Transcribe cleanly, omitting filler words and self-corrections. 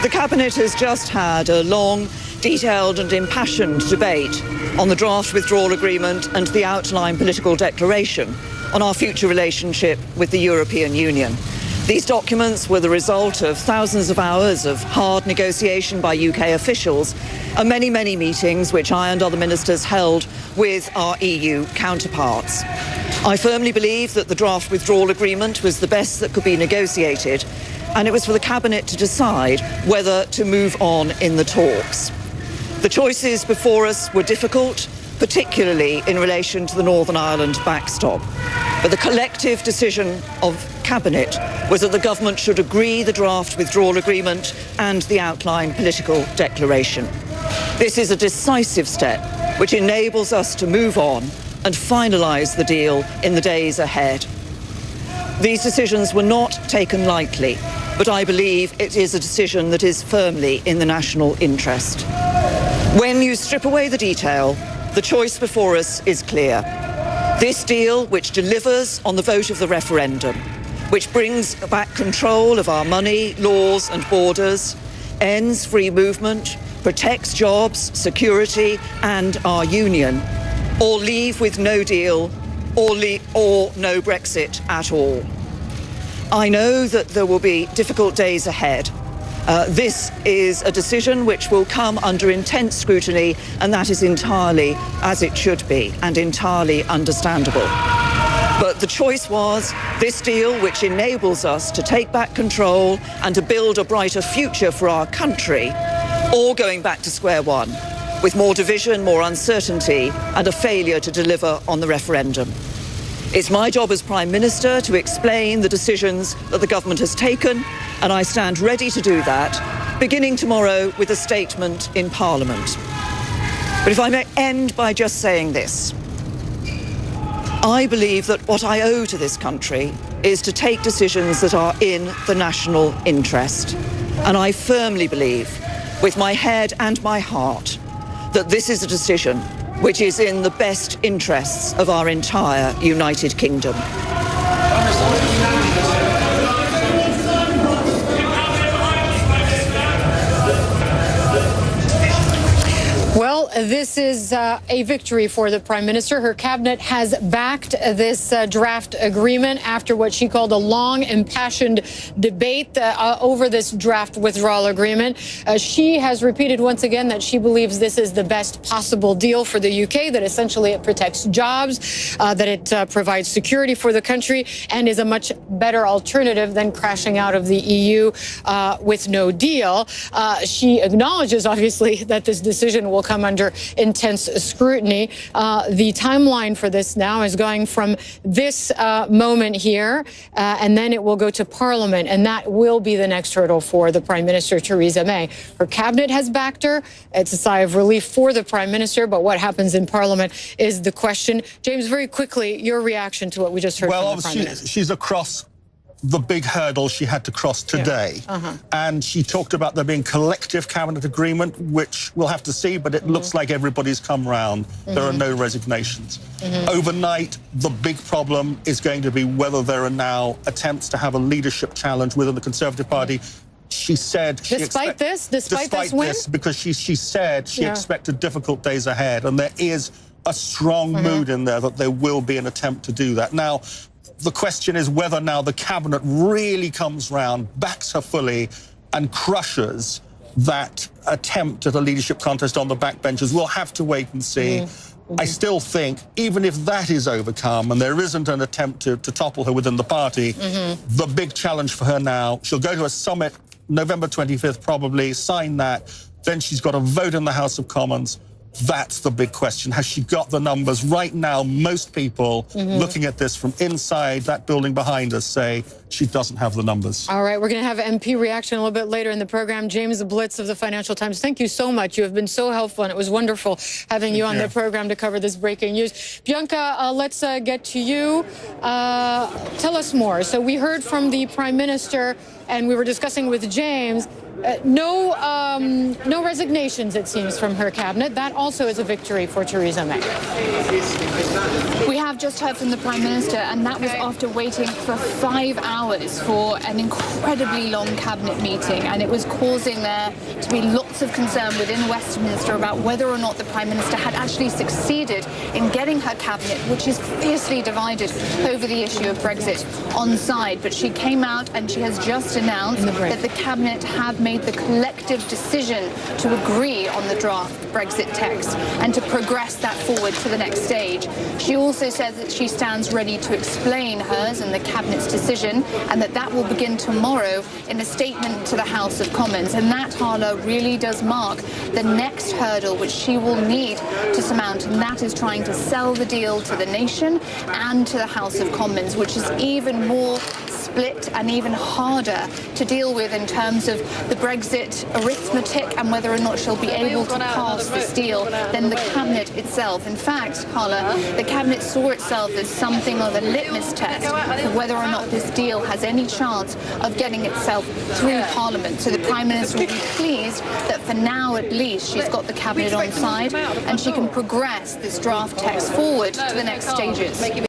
The Cabinet has just had a long, detailed and impassioned debate on the draft withdrawal agreement and the outline political declaration on our future relationship with the European Union. These documents were the result of thousands of hours of hard negotiation by UK officials and many, many meetings which I and other ministers held with our EU counterparts. I firmly believe that the draft withdrawal agreement was the best that could be negotiated, and it was for the Cabinet to decide whether to move on in the talks. The choices before us were difficult, particularly in relation to the Northern Ireland backstop. But the collective decision of Cabinet was that the government should agree the draft withdrawal agreement and the outline political declaration. This is a decisive step which enables us to move on and finalise the deal in the days ahead. These decisions were not taken lightly, but I believe it is a decision that is firmly in the national interest. When you strip away the detail, the choice before us is clear. This deal, which delivers on the vote of the referendum, which brings back control of our money, laws and borders, ends free movement, protects jobs, security and our union, or leave with no deal or no Brexit at all. I know that there will be difficult days ahead. This is a decision which will come under intense scrutiny, and that is entirely as it should be and entirely understandable. But the choice was this deal, which enables us to take back control and to build a brighter future for our country, or going back to square one, with more division, more uncertainty, and a failure to deliver on the referendum. It's my job as Prime Minister to explain the decisions that the government has taken, and I stand ready to do that, beginning tomorrow with a statement in Parliament. But if I may end by just saying this, I believe that what I owe to this country is to take decisions that are in the national interest. And I firmly believe, with my head and my heart, that this is a decision which is in the best interests of our entire United Kingdom. Well, this is a victory for the Prime Minister. Her cabinet has backed this draft agreement after what she called a long, impassioned debate over this draft withdrawal agreement. She has repeated once again that she believes this is the best possible deal for the UK, that essentially it protects jobs, that it provides security for the country, and is a much better alternative than crashing out of the EU with no deal. She acknowledges, obviously, that this decision will come under intense scrutiny. The timeline for this now is going from this moment here, and then it will go to Parliament, and that will be the next hurdle for the Prime Minister, Theresa May. Her cabinet has backed her. It's a sigh of relief for the Prime Minister, but what happens in Parliament is the question. James, very quickly, your reaction to what we just heard from the Prime Minister. She's across the big hurdle she had to cross today. And she talked about there being collective cabinet agreement, which we'll have to see, but it looks like everybody's come round. There are no resignations. Overnight, the big problem is going to be whether there are now attempts to have a leadership challenge within the Conservative Party. She said... Despite this win? Because she said she expected difficult days ahead, and there is a strong mood in there that there will be an attempt to do that. Now, the question is whether now the cabinet really comes round, backs her fully, and crushes that attempt at a leadership contest on the backbenches. We'll have to wait and see. I still think, even if that is overcome and there isn't an attempt to topple her within the party, the big challenge for her now, she'll go to a summit November 25th probably, sign that, then she's got to vote in the House of Commons. That's the big question. Has she got the numbers? Right now, most people looking at this from inside that building behind us say she doesn't have the numbers. All right, we're going to have MP reaction a little bit later in the program. James Blitz of the Financial Times, thank you so much. You have been so helpful, and it was wonderful having you on the program to cover this breaking news. Bianca, let's get to you. Tell us more. So we heard from the Prime Minister, and we were discussing with James, No resignations, it seems, from her cabinet. That also is a victory for Theresa May. We have just heard from the Prime Minister, and that was after waiting for 5 hours for an incredibly long cabinet meeting, and it was causing there to be lots of concern within Westminster about whether or not the Prime Minister had actually succeeded in getting her cabinet, which is fiercely divided over the issue of Brexit, on side. But she came out and she has just announced that the cabinet have made the collective decision to agree on the draft Brexit text and to progress that forward to the next stage. She also says that she stands ready to explain hers and the cabinet's decision, and that will begin tomorrow in a statement to the House of Commons. And that, Hala, really does mark the next hurdle which she will need to surmount, and that is trying to sell the deal to the nation and to the House of Commons, which is even more split and even harder to deal with in terms of the Brexit arithmetic and whether or not she'll be able to pass this deal than the cabinet itself. In fact, Hala, the cabinet saw itself as something of a litmus test for whether or not this deal has any chance of getting itself through Parliament. So the Prime Minister will be pleased that for now at least she's got the cabinet on side and she can progress this draft text forward to the next stages.